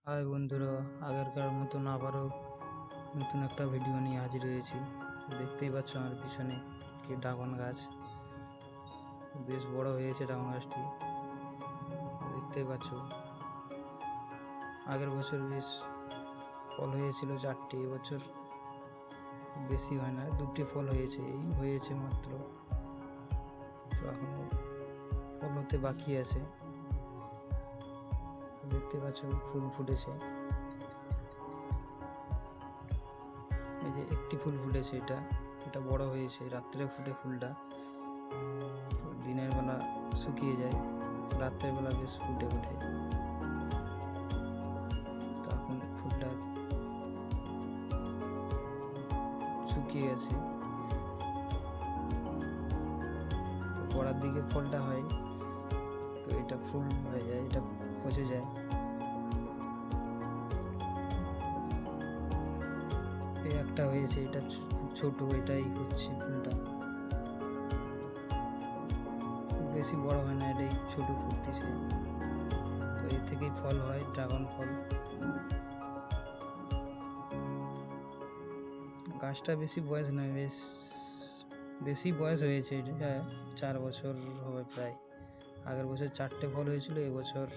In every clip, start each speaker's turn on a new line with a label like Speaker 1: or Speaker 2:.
Speaker 1: High বন্ধুরা, আগেরকার মতন আবারও নতুন একটা ভিডিও নিয়ে হাজির হয়েছি। দেখতেই পাচ্ছ আমার পিছনে কি ড্রাগন গাছ, বেশ বড় হয়েছে ড্রাগন গাছটি। দেখতেই পাচ্ছ আগের বছর বেশ ফল হয়েছিল 4টে, এবছর বেশি হয় না, 2টি ফল হয়েছে, এই হয়েছে মাত্র। তো এখনো ফল হতে বাকি আছে। দেখতে পাচ্ছ ফুল ফুটেছে, এই যে একটি ফুল ফুটেছে, এটা বড় হয়েছে, রাত্রে ফুটে ফুলটা, দিনের বেলা শুকিয়ে যায়, রাত্রের বেলা বেশ ফুটে ওঠে। তখন ফুলটা শুকিয়ে গেছে, পড়ার দিকে ফলটা হয়, তো এটা ফুল হয়ে যায়, এটা পচে যায়। এই একটা হয়েছে, এটা খুব ছোট, এটাই হচ্ছে ফুলটা, বেশি বড় হয় না, এটাই ছোট ফুটতেছে। তো এর থেকেই ফল হয়, ড্রাগন ফল। গাছটা বেশি বয়স নয়, বেশি বয়স হয়েছে, এটা 4 বছর হবে প্রায়। আগের বছর 4টে ফল হয়েছিল, এবছর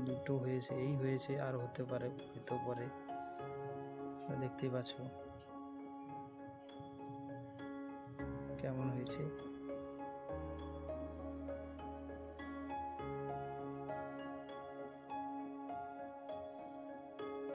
Speaker 1: 2টো হয়েছে, এই হয়েছে, আর হতে পারে হয়তো পরে। দেখতেই পাচ্ছ কেমন হয়েছে।